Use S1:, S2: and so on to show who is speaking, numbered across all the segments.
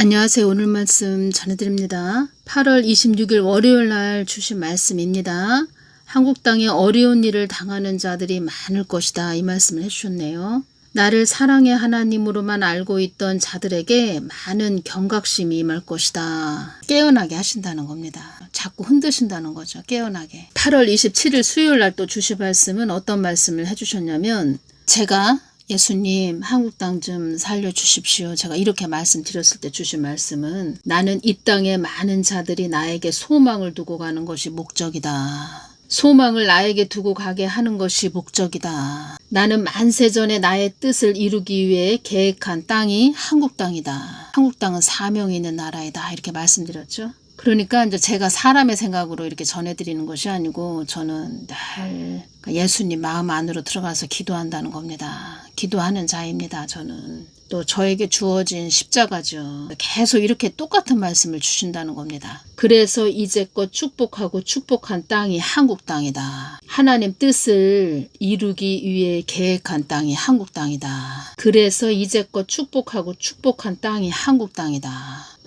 S1: 안녕하세요. 오늘 말씀 전해드립니다. 8월 26일 월요일 날 주신 말씀입니다. 한국 땅에 어려운 일을 당하는 자들이 많을 것이다. 이 말씀을 해주셨네요. 나를 사랑의 하나님으로만 알고 있던 자들에게 많은 경각심이 임할 것이다. 깨어나게 하신다는 겁니다. 자꾸 흔드신다는 거죠. 깨어나게. 8월 27일 수요일 날 또 주신 말씀은 어떤 말씀을 해주셨냐면, 제가 예수님 한국 땅 좀 살려주십시오. 제가 이렇게 말씀드렸을 때 주신 말씀은, 나는 이 땅에 많은 자들이 나에게 소망을 두고 가는 것이 목적이다. 소망을 나에게 두고 가게 하는 것이 목적이다. 나는 만세전에 나의 뜻을 이루기 위해 계획한 땅이 한국 땅이다. 한국 땅은 사명이 있는 나라이다. 이렇게 말씀드렸죠. 그러니까 이제 제가 사람의 생각으로 이렇게 전해드리는 것이 아니고, 저는 늘 예수님 마음 안으로 들어가서 기도한다는 겁니다. 기도하는 자입니다. 저는 또 저에게 주어진 십자가죠. 계속 이렇게 똑같은 말씀을 주신다는 겁니다. 그래서 이제껏 축복하고 축복한 땅이 한국 땅이다. 하나님 뜻을 이루기 위해 계획한 땅이 한국 땅이다. 그래서 이제껏 축복하고 축복한 땅이 한국 땅이다.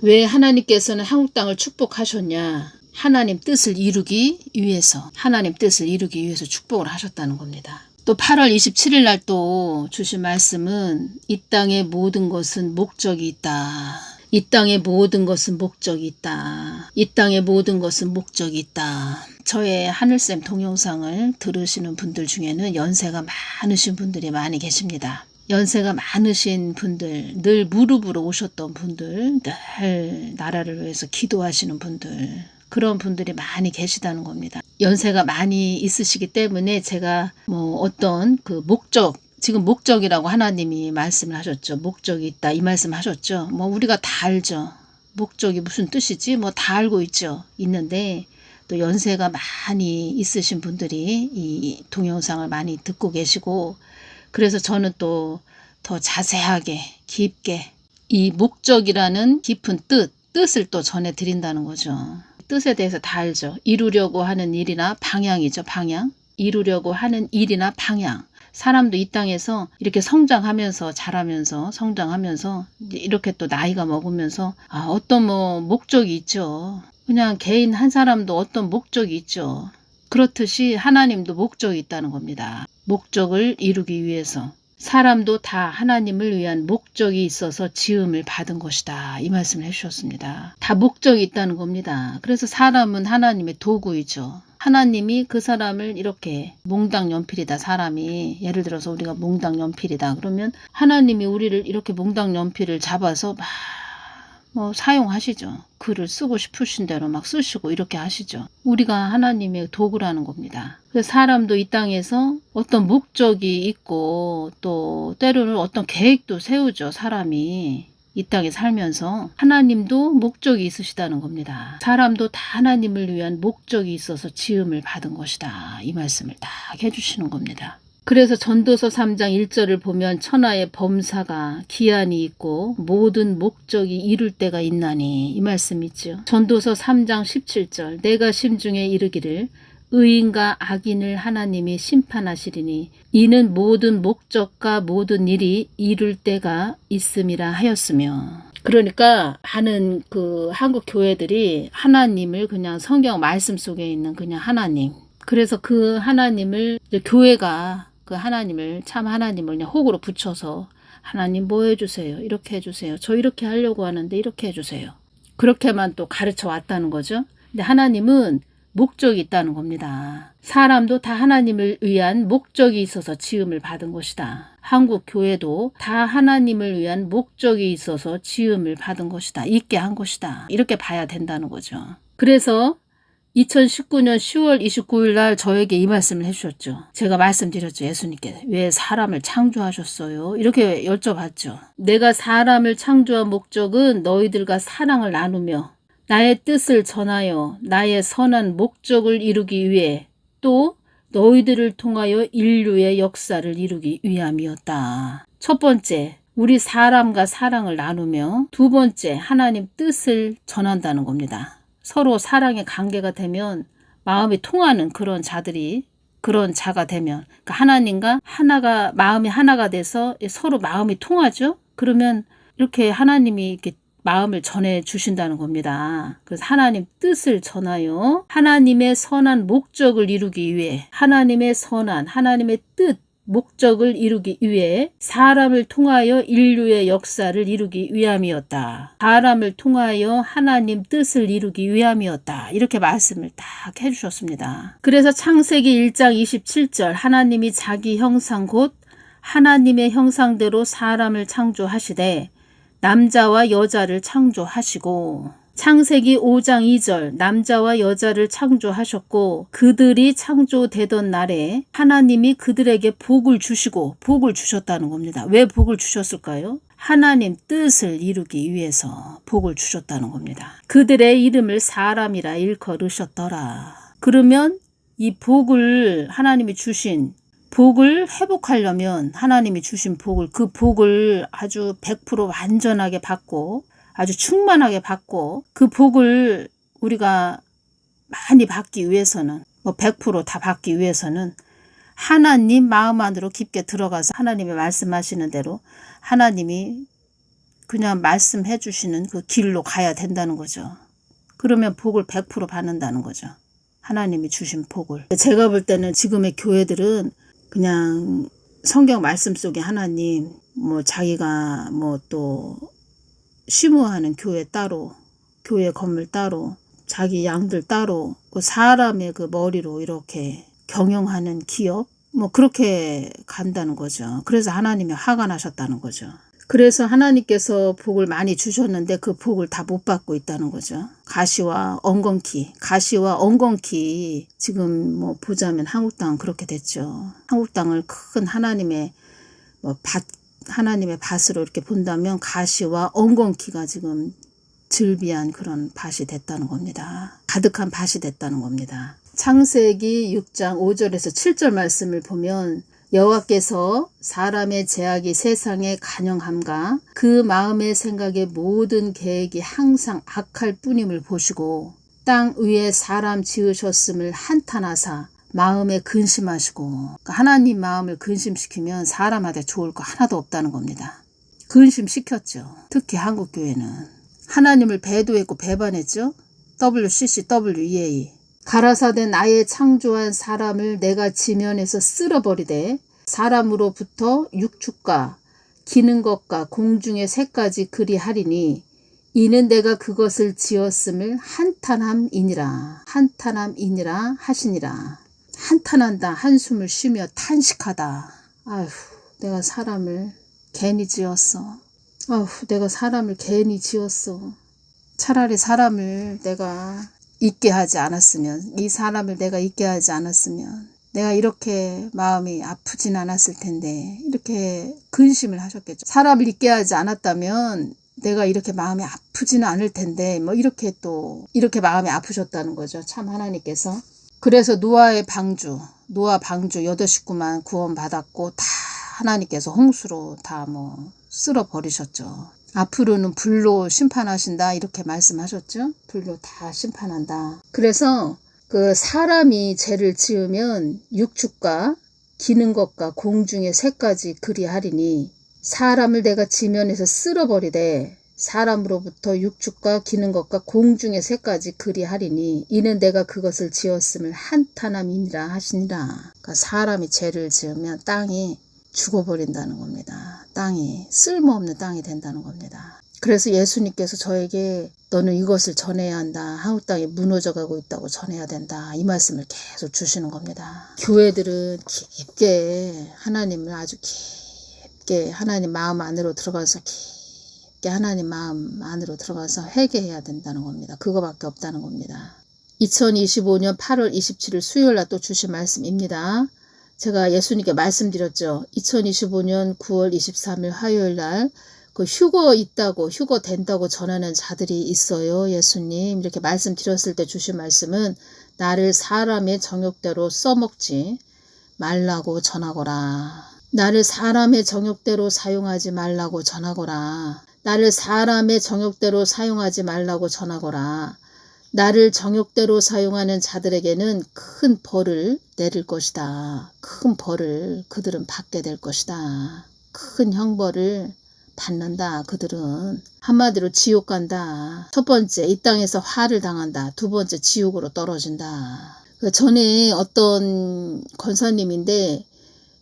S1: 왜 하나님께서는 한국 땅을 축복하셨냐? 하나님 뜻을 이루기 위해서, 하나님 뜻을 이루기 위해서 축복을 하셨다는 겁니다. 또 8월 27일 날 또 주신 말씀은, 이 땅의 모든 것은 목적이 있다. 이 땅의 모든 것은 목적이 있다. 이 땅의 모든 것은 목적이 있다. 저의 하늘샘 동영상을 들으시는 분들 중에는 연세가 많으신 분들이 많이 계십니다. 연세가 많으신 분들, 늘 무릎으로 오셨던 분들, 늘 나라를 위해서 기도하시는 분들, 그런 분들이 많이 계시다는 겁니다. 연세가 많이 있으시기 때문에 제가 어떤 그 목적, 지금 목적이라고 하나님이 말씀을 하셨죠. 목적이 있다 이 말씀 하셨죠. 우리가 다 알죠. 목적이 무슨 뜻이지? 다 알고 있죠. 있는데 또 연세가 많이 있으신 분들이 이 동영상을 많이 듣고 계시고, 그래서 저는 또 더 자세하게 깊게 이 목적이라는 깊은 뜻을 또 전해드린다는 거죠. 뜻에 대해서 다 알죠. 이루려고 하는 일이나 방향이죠. 방향. 이루려고 하는 일이나 방향. 사람도 이 땅에서 이렇게 성장하면서 자라면서 성장하면서 이렇게 또 나이가 먹으면서 어떤 목적이 있죠. 그냥 개인 한 사람도 어떤 목적이 있죠. 그렇듯이 하나님도 목적이 있다는 겁니다. 목적을 이루기 위해서 사람도 다 하나님을 위한 목적이 있어서 지음을 받은 것이다. 이 말씀을 해주셨습니다. 다 목적이 있다는 겁니다. 그래서 사람은 하나님의 도구이죠. 하나님이 그 사람을 이렇게 몽당연필이다. 사람이 예를 들어서 우리가 몽당연필이다. 그러면 하나님이 우리를 이렇게 몽당연필을 잡아서 사용하시죠. 글을 쓰고 싶으신 대로 막 쓰시고 이렇게 하시죠. 우리가 하나님의 도구라는 겁니다. 그래서 사람도 이 땅에서 어떤 목적이 있고 또 때로는 어떤 계획도 세우죠. 사람이 이 땅에 살면서 하나님도 목적이 있으시다는 겁니다. 사람도 다 하나님을 위한 목적이 있어서 지음을 받은 것이다. 이 말씀을 딱 해주시는 겁니다. 그래서 전도서 3장 1절을 보면, 천하의 범사가 기한이 있고 모든 목적이 이룰 때가 있나니, 이 말씀 있죠. 전도서 3장 17절, 내가 심중에 이르기를 의인과 악인을 하나님이 심판하시리니 이는 모든 목적과 모든 일이 이룰 때가 있음이라 하였으며. 그러니까 많은 그 한국 교회들이 하나님을 그냥 성경 말씀 속에 있는 그냥 하나님, 그래서 그 하나님을 교회가 그 하나님을 참 하나님을 그냥 혹으로 붙여서, 하나님 뭐 해주세요, 이렇게 해주세요, 저 이렇게 하려고 하는데 이렇게 해주세요, 그렇게만 또 가르쳐 왔다는 거죠. 근데 하나님은 목적이 있다는 겁니다. 사람도 다 하나님을 위한 목적이 있어서 지음을 받은 것이다. 한국 교회도 다 하나님을 위한 목적이 있어서 지음을 받은 것이다. 있게 한 것이다. 이렇게 봐야 된다는 거죠. 그래서 2019년 10월 29일 날 저에게 이 말씀을 해주셨죠. 제가 말씀드렸죠. 예수님께 왜 사람을 창조하셨어요? 이렇게 여쭤봤죠. 내가 사람을 창조한 목적은 너희들과 사랑을 나누며 나의 뜻을 전하여 나의 선한 목적을 이루기 위해, 또 너희들을 통하여 인류의 역사를 이루기 위함이었다. 첫 번째, 우리 사람과 사랑을 나누며, 두 번째, 하나님 뜻을 전한다는 겁니다. 서로 사랑의 관계가 되면, 마음이 통하는 그런 자들이, 그런 자가 되면, 그러니까 하나님과 마음이 하나가 돼서 서로 마음이 통하죠. 그러면 이렇게 하나님이 이렇게 마음을 전해 주신다는 겁니다. 그래서 하나님 뜻을 전하여 하나님의 선한 목적을 이루기 위해 하나님의 선한 하나님의 뜻 목적을 이루기 위해 사람을 통하여 인류의 역사를 이루기 위함이었다. 사람을 통하여 하나님 뜻을 이루기 위함이었다. 이렇게 말씀을 딱 해주셨습니다. 그래서 창세기 1장 27절 하나님이 자기 형상 곧 하나님의 형상대로 사람을 창조하시되 남자와 여자를 창조하시고 창세기 5장 2절 남자와 여자를 창조하셨고 그들이 창조되던 날에 하나님이 그들에게 복을 주시고 복을 주셨다는 겁니다. 왜 복을 주셨을까요? 하나님 뜻을 이루기 위해서 복을 주셨다는 겁니다. 그들의 이름을 사람이라 일컬으셨더라. 그러면 이 복을 하나님이 주신 복을 회복하려면 하나님이 주신 복을 그 복을 아주 100% 완전하게 받고 아주 충만하게 받고 그 복을 우리가 많이 받기 위해서는 100% 다 받기 위해서는 하나님 마음 안으로 깊게 들어가서 하나님이 말씀하시는 대로 하나님이 그냥 말씀해 주시는 그 길로 가야 된다는 거죠. 그러면 복을 100% 받는다는 거죠. 하나님이 주신 복을. 제가 볼 때는 지금의 교회들은 그냥 성경 말씀 속에 하나님 자기가 또 심우하는 교회 따로 교회 건물 따로 자기 양들 따로 사람의 그 머리로 이렇게 경영하는 기업 그렇게 간다는 거죠. 그래서 하나님이 화가 나셨다는 거죠. 그래서 하나님께서 복을 많이 주셨는데 그 복을 다 못 받고 있다는 거죠. 가시와 엉겅퀴 지금 보자면 한국당은 그렇게 됐죠. 한국당을 큰 하나님의 하나님의 밭으로 이렇게 본다면 가시와 엉겅퀴가 지금 즐비한 그런 밭이 됐다는 겁니다. 가득한 밭이 됐다는 겁니다. 창세기 6장 5절에서 7절 말씀을 보면 여호와께서 사람의 죄악이 세상에 간영함과 그 마음의 생각의 모든 계획이 항상 악할 뿐임을 보시고 땅 위에 사람 지으셨음을 한탄하사 마음에 근심하시고 그러니까 하나님 마음을 근심시키면 사람한테 좋을 거 하나도 없다는 겁니다. 근심시켰죠. 특히 한국교회는 하나님을 배도했고 배반했죠. WCCWEA 가라사대 나의 창조한 사람을 내가 지면에서 쓸어버리되 사람으로부터 육축과 기는 것과 공중의 새까지 그리하리니 이는 내가 그것을 지었음을 한탄함이니라 하시니라. 한탄한다. 한숨을 쉬며 탄식하다. 아휴 내가 사람을 괜히 지었어. 내가 사람을 괜히 지었어. 차라리 사람을 내가 있게 하지 않았으면 이 사람을 내가 있게 하지 않았으면 내가 이렇게 마음이 아프진 않았을 텐데 이렇게 근심을 하셨겠죠. 사람을 있게 하지 않았다면 내가 이렇게 마음이 아프지는 않을 텐데 이렇게 마음이 아프셨다는 거죠. 참 하나님께서. 그래서 노아 방주 8식구만 구원받았고 다 하나님께서 홍수로 다 쓸어버리셨죠. 앞으로는 불로 심판하신다 이렇게 말씀하셨죠. 불로 다 심판한다. 그래서 그 사람이 죄를 지으면 육축과 기는 것과 공중의 새까지 그리하리니 사람을 내가 지면에서 쓸어버리되 사람으로부터 육축과 기는 것과 공중의 새까지 그리하리니 이는 내가 그것을 지었음을 한탄함이니라 하시니라. 그러니까 사람이 죄를 지으면 땅이 죽어버린다는 겁니다. 땅이 쓸모없는 땅이 된다는 겁니다. 그래서 예수님께서 저에게 너는 이것을 전해야 한다. 한국 땅이 무너져가고 있다고 전해야 된다. 이 말씀을 계속 주시는 겁니다. 교회들은 깊게 하나님을 아주 깊게 하나님 마음 안으로 들어가서 깊게 하나님 마음 안으로 들어가서 회개해야 된다는 겁니다. 그거밖에 없다는 겁니다. 2025년 8월 27일 수요일날 또 주신 말씀입니다. 제가 예수님께 말씀드렸죠. 2025년 9월 23일 화요일날 그 휴거 있다고 휴거 된다고 전하는 자들이 있어요. 예수님 이렇게 말씀드렸을 때 주신 말씀은 나를 사람의 정욕대로 써먹지 말라고 전하거라. 나를 사람의 정욕대로 사용하지 말라고 전하거라. 나를 사람의 정욕대로 사용하지 말라고 전하거라. 나를 정욕대로 사용하는 자들에게는 큰 벌을 내릴 것이다. 큰 벌을 그들은 받게 될 것이다. 큰 형벌을 받는다. 그들은 한마디로 지옥 간다. 첫 번째 이 땅에서 화를 당한다. 두 번째 지옥으로 떨어진다. 전에 어떤 권사님인데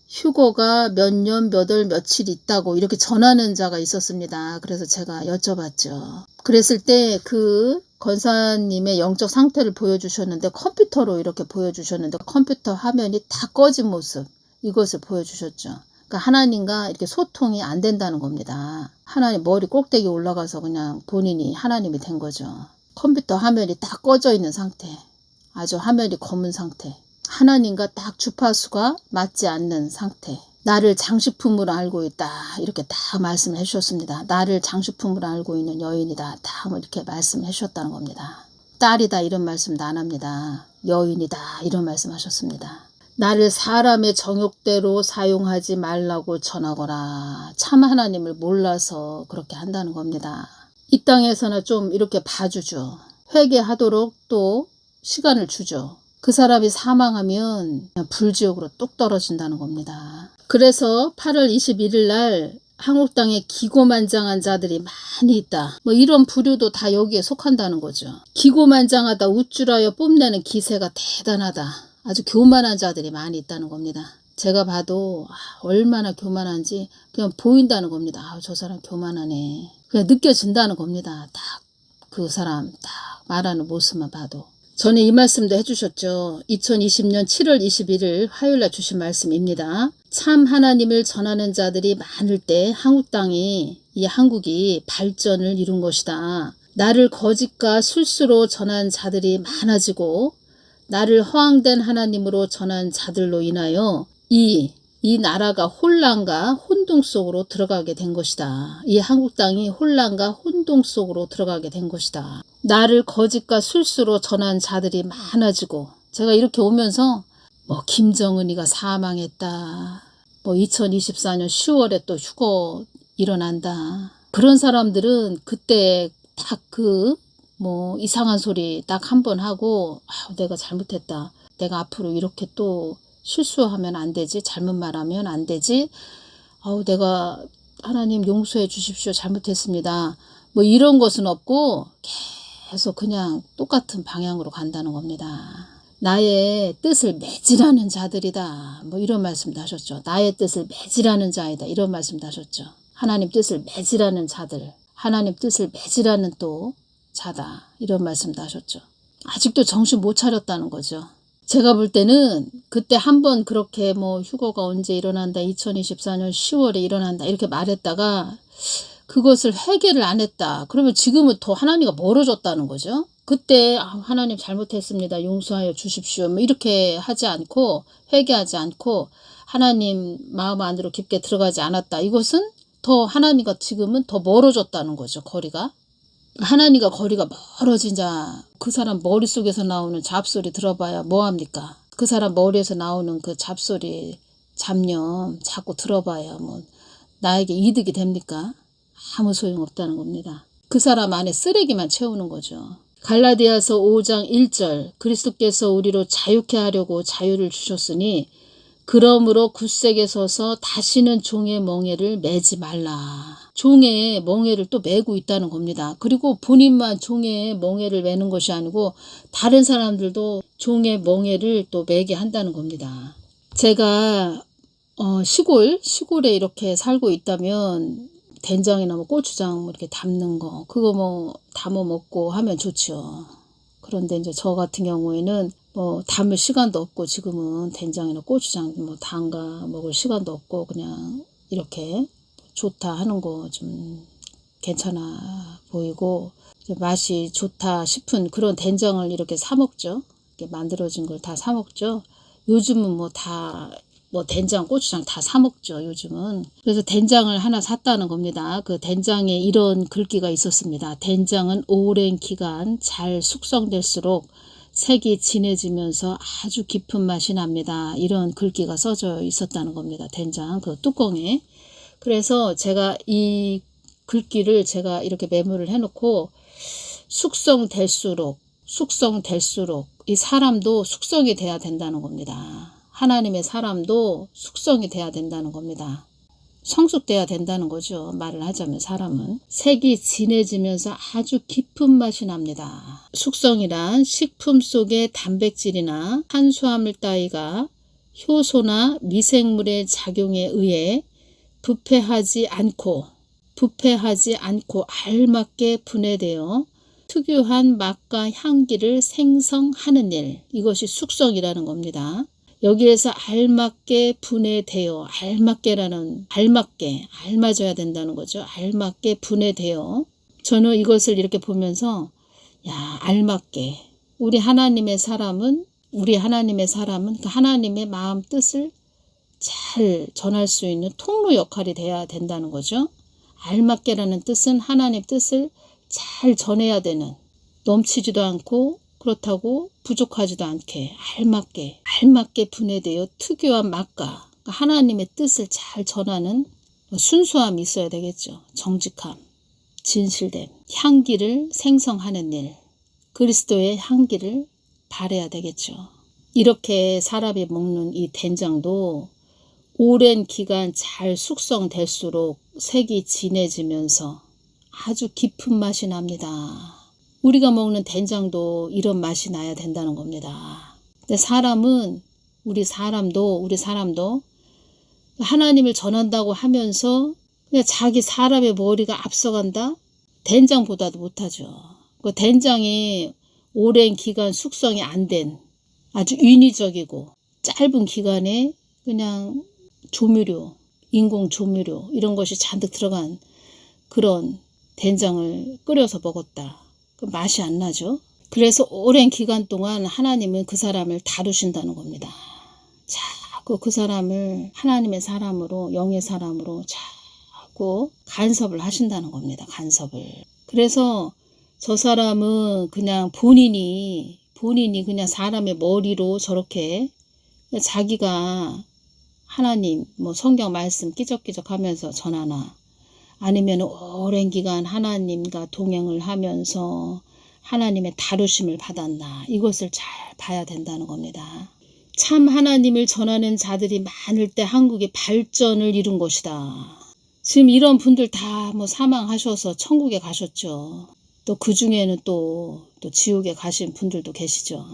S1: 휴거가 몇 년, 몇 월, 며칠 있다고 이렇게 전하는 자가 있었습니다. 그래서 제가 여쭤봤죠. 그랬을 때 그 권사님의 영적 상태를 보여주셨는데 컴퓨터로 이렇게 보여주셨는데 컴퓨터 화면이 다 꺼진 모습 이것을 보여주셨죠. 그러니까 하나님과 이렇게 소통이 안 된다는 겁니다. 하나님 머리 꼭대기 올라가서 그냥 본인이 하나님이 된 거죠. 컴퓨터 화면이 다 꺼져 있는 상태. 아주 화면이 검은 상태. 하나님과 딱 주파수가 맞지 않는 상태. 나를 장식품으로 알고 있다. 이렇게 다 말씀을 해주셨습니다. 나를 장식품으로 알고 있는 여인이다. 다 이렇게 말씀을 해주셨다는 겁니다. 딸이다 이런 말씀도 안 합니다. 여인이다 이런 말씀 하셨습니다. 나를 사람의 정욕대로 사용하지 말라고 전하거라. 참 하나님을 몰라서 그렇게 한다는 겁니다. 이 땅에서나 좀 이렇게 봐주죠. 회개하도록 또 시간을 주죠. 그 사람이 사망하면 그냥 불지옥으로 뚝 떨어진다는 겁니다. 그래서 8월 21일 날 한국 땅에 기고만장한 자들이 많이 있다. 뭐 이런 부류도 다 여기에 속한다는 거죠. 기고만장하다 우쭐하여 뽐내는 기세가 대단하다. 아주 교만한 자들이 많이 있다는 겁니다. 제가 봐도 얼마나 교만한지 그냥 보인다는 겁니다. 저 사람 교만하네. 그냥 느껴진다는 겁니다. 딱 그 사람 딱 말하는 모습만 봐도. 전에 이 말씀도 해주셨죠. 2020년 7월 21일 화요일날 주신 말씀입니다. 참 하나님을 전하는 자들이 많을 때 한국 땅이 이 한국이 발전을 이룬 것이다. 나를 거짓과 술수로 전한 자들이 많아지고 나를 허황된 하나님으로 전한 자들로 인하여 이 나라가 혼란과 혼동 속으로 들어가게 된 것이다. 이 한국 땅이 혼란과 혼동 속으로 들어가게 된 것이다. 나를 거짓과 술수로 전한 자들이 많아지고 제가 이렇게 오면서 뭐 김정은이가 사망했다. 뭐 2024년 10월에 또 휴거 일어난다. 그런 사람들은 그때 딱 뭐 이상한 소리 딱 한 번 하고 내가 잘못했다. 내가 앞으로 이렇게 또 실수하면 안 되지. 잘못 말하면 안 되지. 내가 하나님 용서해 주십시오. 잘못했습니다. 뭐 이런 것은 없고 계속 그냥 똑같은 방향으로 간다는 겁니다. 나의 뜻을 매질하는 자들이다. 뭐 이런 말씀도 하셨죠. 나의 뜻을 매질하는 자이다. 이런 말씀도 하셨죠. 하나님 뜻을 매질하는 자들. 하나님 뜻을 매질하는 또 자다. 이런 말씀도 하셨죠. 아직도 정신 못 차렸다는 거죠. 제가 볼 때는 그때 한번 그렇게 뭐 휴거가 언제 일어난다. 2024년 10월에 일어난다. 이렇게 말했다가 그것을 회개를 안 했다. 그러면 지금은 더 하나님과 멀어졌다는 거죠. 그때 하나님 잘못했습니다. 용서하여 주십시오. 뭐 이렇게 하지 않고 회개하지 않고 하나님 마음 안으로 깊게 들어가지 않았다. 이것은 더 하나님과 지금은 더 멀어졌다는 거죠. 거리가. 하나님과 거리가 멀어진 자, 그 사람 머릿속에서 나오는 잡소리 들어봐야 뭐합니까? 그 사람 머리에서 나오는 그 잡소리, 잡념 자꾸 들어봐야 뭐 나에게 이득이 됩니까? 아무 소용없다는 겁니다. 그 사람 안에 쓰레기만 채우는 거죠. 갈라디아서 5장 1절 그리스도께서 우리로 자유케 하려고 자유를 주셨으니 그러므로 굳세게 서서 다시는 종의 멍에를 매지 말라. 종의 멍에를 또 매고 있다는 겁니다. 그리고 본인만 종의 멍에를 매는 것이 아니고 다른 사람들도 종의 멍에를 또 매게 한다는 겁니다. 제가 시골에 이렇게 살고 있다면 된장이나 뭐 고추장 뭐 이렇게 담는 거 그거 뭐 담아 먹고 하면 좋죠. 그런데 이제 저 같은 경우에는 뭐 담을 시간도 없고 지금은 된장이나 고추장 뭐 담가 먹을 시간도 없고 그냥 이렇게 좋다 하는 거 좀 괜찮아 보이고 맛이 좋다 싶은 그런 된장을 이렇게 사 먹죠. 이렇게 만들어진 걸 다 사 먹죠. 요즘은 뭐 된장, 고추장 다 사 먹죠. 요즘은. 그래서 된장을 하나 샀다는 겁니다. 그 된장에 이런 글귀가 있었습니다. 된장은 오랜 기간 잘 숙성될수록 색이 진해지면서 아주 깊은 맛이 납니다. 이런 글귀가 써져 있었다는 겁니다. 된장 그 뚜껑에. 그래서 제가 이 글귀를 제가 이렇게 메모를 해놓고 숙성될수록 이 사람도 숙성이 돼야 된다는 겁니다. 하나님의 사람도 숙성이 돼야 된다는 겁니다. 성숙돼야 된다는 거죠. 말을 하자면 사람은. 색이 진해지면서 아주 깊은 맛이 납니다. 숙성이란 식품 속의 단백질이나 탄수화물 따위가 효소나 미생물의 작용에 의해 부패하지 않고 알맞게 분해되어 특유한 맛과 향기를 생성하는 일, 이것이 숙성이라는 겁니다. 여기에서 알맞게 분해되어, 알맞아야 된다는 거죠. 알맞게 분해되어. 저는 이것을 이렇게 보면서 알맞게 우리 하나님의 사람은 그 하나님의 마음 뜻을 잘 전할 수 있는 통로 역할이 돼야 된다는 거죠. 알맞게라는 뜻은 하나님 뜻을 잘 전해야 되는, 넘치지도 않고 그렇다고 부족하지도 않게 알맞게 분해되어 특유한 맛과 하나님의 뜻을 잘 전하는 순수함이 있어야 되겠죠. 정직함, 진실됨, 향기를 생성하는 일, 그리스도의 향기를 발해야 되겠죠. 이렇게 사람이 먹는 이 된장도 오랜 기간 잘 숙성될수록 색이 진해지면서 아주 깊은 맛이 납니다. 우리가 먹는 된장도 이런 맛이 나야 된다는 겁니다. 근데 우리 사람도 하나님을 전한다고 하면서 그냥 자기 사람의 머리가 앞서간다? 된장보다도 못하죠. 그 된장이 오랜 기간 숙성이 안 된 아주 인위적이고 짧은 기간에 그냥 조미료, 인공 조미료 이런 것이 잔뜩 들어간 그런 된장을 끓여서 먹었다. 그 맛이 안 나죠. 그래서 오랜 기간 동안 하나님은 그 사람을 다루신다는 겁니다. 자꾸 그 사람을 하나님의 사람으로, 영의 사람으로 자꾸 간섭을 하신다는 겁니다. 간섭을. 그래서 저 사람은 그냥 본인이 그냥 사람의 머리로 저렇게 자기가 하나님 성경 말씀 끼적끼적 하면서 전하나, 아니면 오랜 기간 하나님과 동행을 하면서 하나님의 다루심을 받았나, 이것을 잘 봐야 된다는 겁니다. 참 하나님을 전하는 자들이 많을 때 한국이 발전을 이룬 것이다. 지금 이런 분들 다 사망하셔서 천국에 가셨죠. 또 그 중에는 또 지옥에 가신 분들도 계시죠.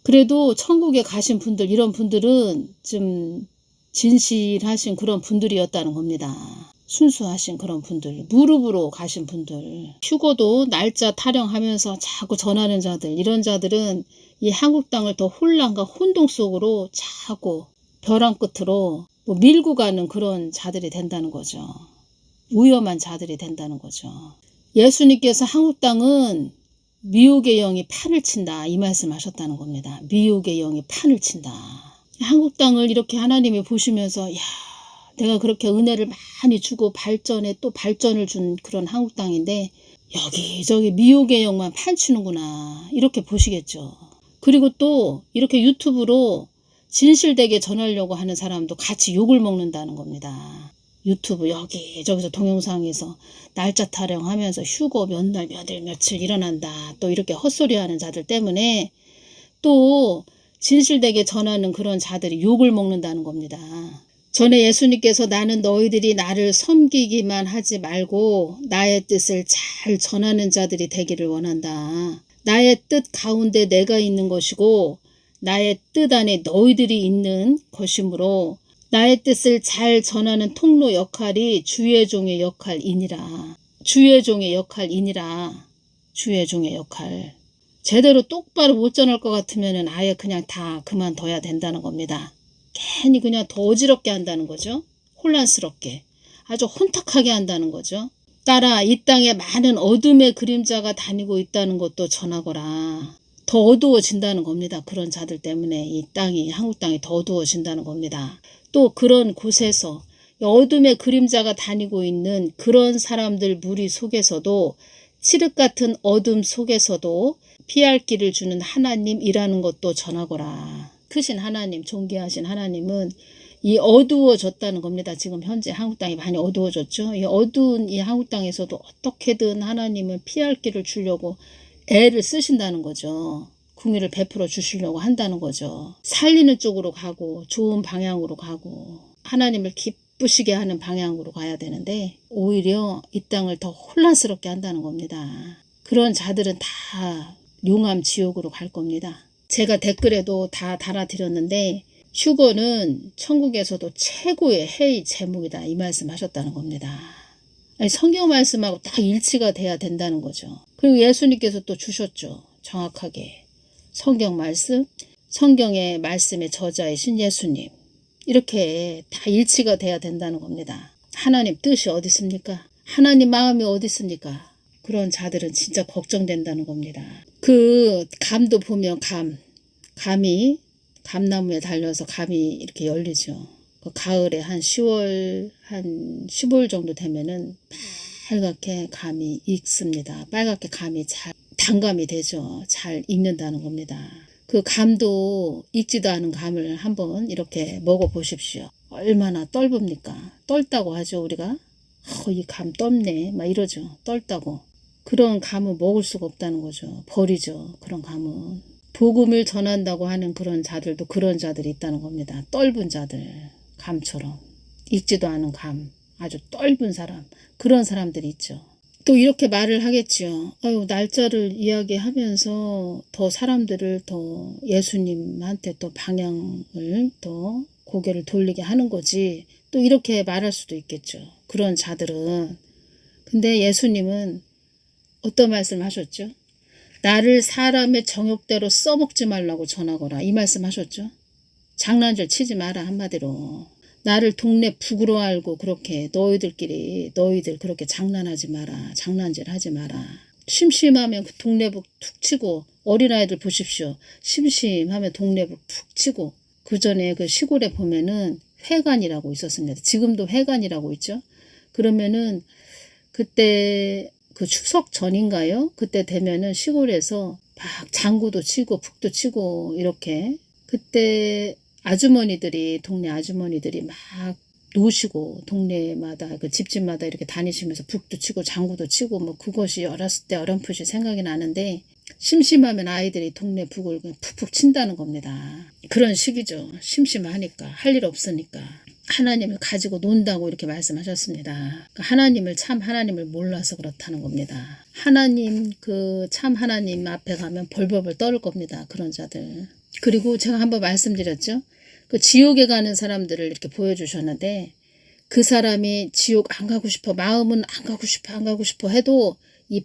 S1: 그래도 천국에 가신 분들, 이런 분들은 좀 진실하신 그런 분들이었다는 겁니다. 순수하신 그런 분들, 무릎으로 가신 분들, 휴거도 날짜 타령하면서 자꾸 전하는 자들, 이런 자들은 이 한국 땅을 더 혼란과 혼동 속으로 자꾸 벼랑 끝으로 밀고 가는 그런 자들이 된다는 거죠. 위험한 자들이 된다는 거죠. 예수님께서 한국 땅은 미혹의 영이 판을 친다, 이 말씀하셨다는 겁니다. 미혹의 영이 판을 친다. 한국 땅을 이렇게 하나님이 보시면서 내가 그렇게 은혜를 많이 주고 발전에 또 발전을 준 그런 한국 땅인데 여기저기 미혹의 영만 판치는구나, 이렇게 보시겠죠. 그리고 또 이렇게 유튜브로 진실되게 전하려고 하는 사람도 같이 욕을 먹는다는 겁니다. 유튜브 여기저기서 동영상에서 날짜 타령하면서 휴거 몇 날 몇일 며칠 일어난다, 또 이렇게 헛소리하는 자들 때문에 또 진실되게 전하는 그런 자들이 욕을 먹는다는 겁니다. 전에 예수님께서 나는 너희들이 나를 섬기기만 하지 말고 나의 뜻을 잘 전하는 자들이 되기를 원한다. 나의 뜻 가운데 내가 있는 것이고 나의 뜻 안에 너희들이 있는 것이므로 나의 뜻을 잘 전하는 통로 역할이 주의 종의 역할이니라. 주의 종의 역할. 제대로 똑바로 못 전할 것 같으면 아예 그냥 다 그만둬야 된다는 겁니다. 괜히 그냥 더 어지럽게 한다는 거죠. 혼란스럽게. 아주 혼탁하게 한다는 거죠. 따라 이 땅에 많은 어둠의 그림자가 다니고 있다는 것도 전하거라. 더 어두워진다는 겁니다. 그런 자들 때문에 이 땅이, 한국 땅이 더 어두워진다는 겁니다. 또 그런 곳에서 어둠의 그림자가 다니고 있는 그런 사람들 무리 속에서도 칠흑 같은 어둠 속에서도 피할 길을 주는 하나님이라는 것도 전하거라. 크신 하나님, 존귀하신 하나님은 이 어두워졌다는 겁니다. 지금 현재 한국 땅이 많이 어두워졌죠. 이 어두운 이 한국 땅에서도 어떻게든 하나님은 피할 길을 주려고 애를 쓰신다는 거죠. 궁유를 베풀어 주시려고 한다는 거죠. 살리는 쪽으로 가고 좋은 방향으로 가고 하나님을 기쁘시게 하는 방향으로 가야 되는데 오히려 이 땅을 더 혼란스럽게 한다는 겁니다. 그런 자들은 다 용암 지옥으로 갈 겁니다. 제가 댓글에도 다 달아드렸는데 휴거는 천국에서도 최고의 회의 제목이다 이 말씀 하셨다는 겁니다. 아니, 성경 말씀하고 딱 일치가 돼야 된다는 거죠. 그리고 예수님께서 또 주셨죠. 정확하게 성경 말씀, 성경의 말씀의 저자이신 예수님 이렇게 다 일치가 돼야 된다는 겁니다. 하나님 뜻이 어디 있습니까? 하나님 마음이 어디 있습니까? 그런 자들은 진짜 걱정된다는 겁니다. 그 감도 보면 감이 감나무에 달려서 감이 이렇게 열리죠. 그 가을에 한 10월 한 15일 정도 되면은 빨갛게 감이 익습니다. 빨갛게 감이 잘 단감이 되죠. 잘 익는다는 겁니다. 그 감도 익지도 않은 감을 한번 이렇게 먹어 보십시오. 얼마나 떫습니까? 떫다고 하죠 우리가. 이 감 떫네 막 이러죠. 떫다고. 그런 감은 먹을 수가 없다는 거죠. 버리죠. 그런 감은. 복음을 전한다고 하는 그런 자들도 그런 자들이 있다는 겁니다. 떫은 자들. 감처럼. 익지도 않은 감. 아주 떫은 사람. 그런 사람들이 있죠. 또 이렇게 말을 하겠죠. 날짜를 이야기하면서 더 사람들을 더 예수님한테 또 방향을 더 고개를 돌리게 하는 거지. 또 이렇게 말할 수도 있겠죠. 그런 자들은. 근데 예수님은 어떤 말씀 하셨죠? 나를 사람의 정욕대로 써먹지 말라고 전하거라. 이 말씀 하셨죠? 장난질 치지 마라 한마디로. 나를 동네 북으로 알고 그렇게 너희들 그렇게 장난하지 마라. 장난질 하지 마라. 심심하면 그 동네 북 툭 치고 어린아이들 보십시오. 심심하면 동네 북 툭 치고 그 전에 그 시골에 보면은 회관이라고 있었습니다. 지금도 회관이라고 있죠. 그러면은 그때 그 추석 전인가요? 그때 되면은 시골에서 막 장구도 치고 북도 치고 이렇게 그때 아주머니들이 동네 아주머니들이 막 노시고 동네마다 그 집집마다 이렇게 다니시면서 북도 치고 장구도 치고 뭐 그것이 어렸을 때 어렴풋이 생각이 나는데 심심하면 아이들이 동네 북을 그냥 푹푹 친다는 겁니다. 그런 시기죠. 심심하니까 할 일 없으니까 하나님을 가지고 논다고 이렇게 말씀하셨습니다. 그러니까 하나님을 몰라서 그렇다는 겁니다. 하나님 참 하나님 앞에 가면 벌벌벌 떨을 겁니다. 그런 자들. 그리고 제가 한번 말씀드렸죠. 그 지옥에 가는 사람들을 이렇게 보여주셨는데 그 사람이 지옥 안 가고 싶어 마음은 안 가고 싶어 해도 이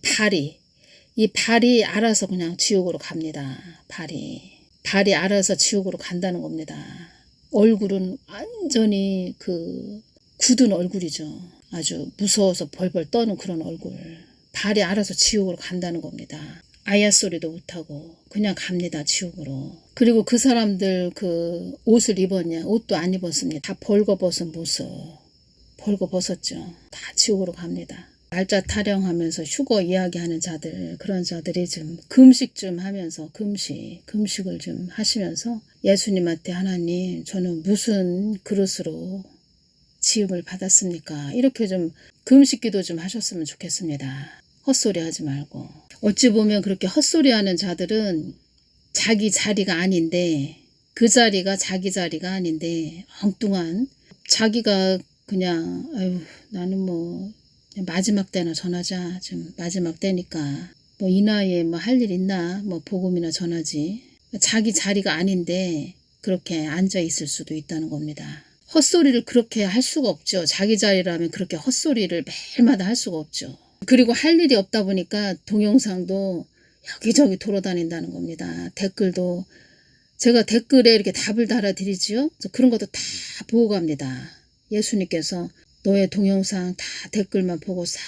S1: 발이 알아서 그냥 지옥으로 갑니다. 발이 알아서 지옥으로 간다는 겁니다. 얼굴은 완전히 그 굳은 얼굴이죠. 아주 무서워서 벌벌 떠는 그런 얼굴. 발이 알아서 지옥으로 간다는 겁니다. 아야 소리도 못하고 그냥 갑니다. 지옥으로. 그리고 그 사람들 그 옷을 입었냐? 옷도 안 입었습니다. 다 벌거벗은 모습. 벌거벗었죠. 다 지옥으로 갑니다. 날짜 타령하면서 휴거 이야기하는 자들 그런 자들이 좀 금식 좀 하면서 금식을 좀 하시면서 예수님한테 하나님 저는 무슨 그릇으로 지음을 받았습니까? 이렇게 좀 금식기도 좀 하셨으면 좋겠습니다. 헛소리 하지 말고. 어찌 보면 그렇게 헛소리하는 자들은 자기 자리가 아닌데 그 자리가 자기 자리가 아닌데 엉뚱한 자기가 그냥 나는 뭐 마지막 때나 전하자. 좀 마지막 때니까 뭐 이 나이에 뭐 할 일 있나 뭐 복음이나 전하지. 자기 자리가 아닌데 그렇게 앉아 있을 수도 있다는 겁니다. 헛소리를 그렇게 할 수가 없죠. 자기 자리라면 그렇게 헛소리를 매일마다 할 수가 없죠. 그리고 할 일이 없다 보니까 동영상도 여기저기 돌아다닌다는 겁니다. 댓글도 제가 댓글에 이렇게 답을 달아드리지요. 그런 것도 다 보고 갑니다. 예수님께서 너의 동영상 다 댓글만 보고 싹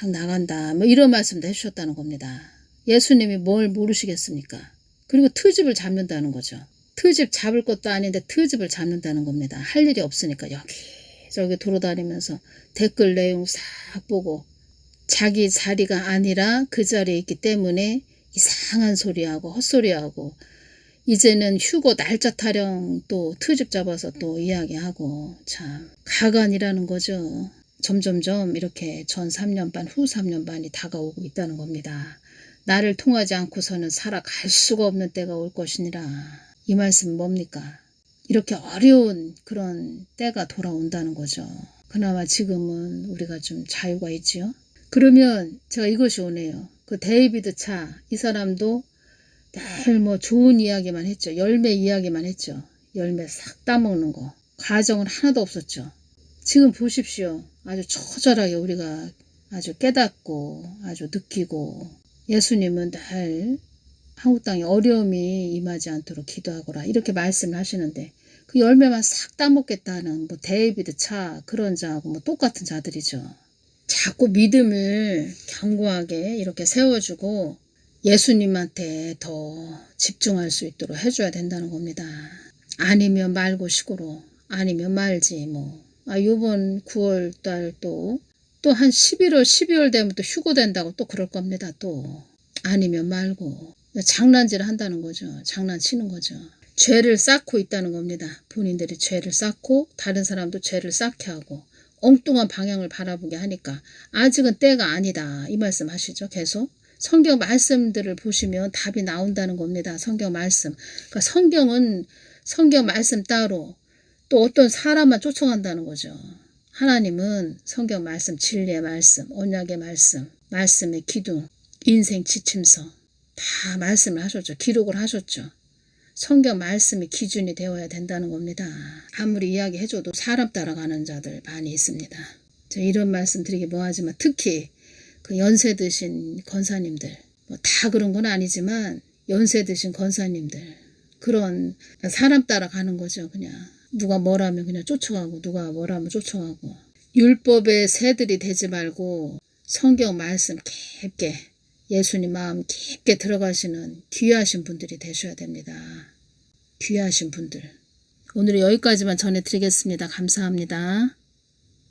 S1: 나간다. 뭐 이런 말씀도 해주셨다는 겁니다. 예수님이 뭘 모르시겠습니까? 그리고 트집을 잡는다는 거죠. 트집 잡을 것도 아닌데 트집을 잡는다는 겁니다. 할 일이 없으니까 여기저기 돌아다니면서 댓글 내용 싹 보고 자기 자리가 아니라 그 자리에 있기 때문에 이상한 소리하고 헛소리하고 이제는 휴거 날짜 타령 또 트집 잡아서 또 이야기하고 참 가관이라는 거죠. 점점점 이렇게 전 3년 반 후 3년 반이 다가오고 있다는 겁니다. 나를 통하지 않고서는 살아갈 수가 없는 때가 올 것이니라. 이 말씀은 뭡니까? 이렇게 어려운 그런 때가 돌아온다는 거죠. 그나마 지금은 우리가 좀 자유가 있지요. 그러면 제가 이것이 오네요. 그 데이비드 차, 이 사람도 늘 뭐 좋은 이야기만 했죠. 열매 이야기만 했죠. 열매 싹 따먹는 거. 과정은 하나도 없었죠. 지금 보십시오. 아주 처절하게 우리가 아주 깨닫고 아주 느끼고, 예수님은 늘 한국 땅에 어려움이 임하지 않도록 기도하거라 이렇게 말씀을 하시는데, 그 열매만 싹 따먹겠다는 뭐 데이비드 차 그런 자하고 뭐 똑같은 자들이죠. 자꾸 믿음을 견고하게 이렇게 세워주고 예수님한테 더 집중할 수 있도록 해줘야 된다는 겁니다. 아니면 말고 식으로, 아니면 말지 뭐. 요번 9월달 또 한 11월 12월 되면 또 휴고 된다고 또 그럴 겁니다. 또 아니면 말고 장난질을 한다는 거죠. 장난치는 거죠. 죄를 쌓고 있다는 겁니다. 본인들이 죄를 쌓고 다른 사람도 죄를 쌓게 하고 엉뚱한 방향을 바라보게 하니까 아직은 때가 아니다 이 말씀 하시죠. 계속 성경 말씀들을 보시면 답이 나온다는 겁니다. 성경 말씀. 그러니까 성경은 성경 말씀 따로 또 어떤 사람만 쫓아간다는 거죠. 하나님은 성경 말씀, 진리의 말씀, 언약의 말씀, 말씀의 기둥, 인생 지침서 다 말씀을 하셨죠. 기록을 하셨죠. 성경 말씀이 기준이 되어야 된다는 겁니다. 아무리 이야기해줘도 사람 따라가는 자들 많이 있습니다. 저 이런 말씀 드리기 뭐하지만 특히 그 연세 드신 권사님들, 뭐 다 그런 건 아니지만 연세 드신 권사님들, 그런 사람 따라가는 거죠. 그냥 누가 뭐라면 그냥 쫓아가고 누가 뭐라면 쫓아가고, 율법의 새들이 되지 말고 성경 말씀 깊게, 예수님 마음 깊게 들어가시는 귀하신 분들이 되셔야 됩니다. 귀하신 분들. 오늘은 여기까지만 전해드리겠습니다. 감사합니다.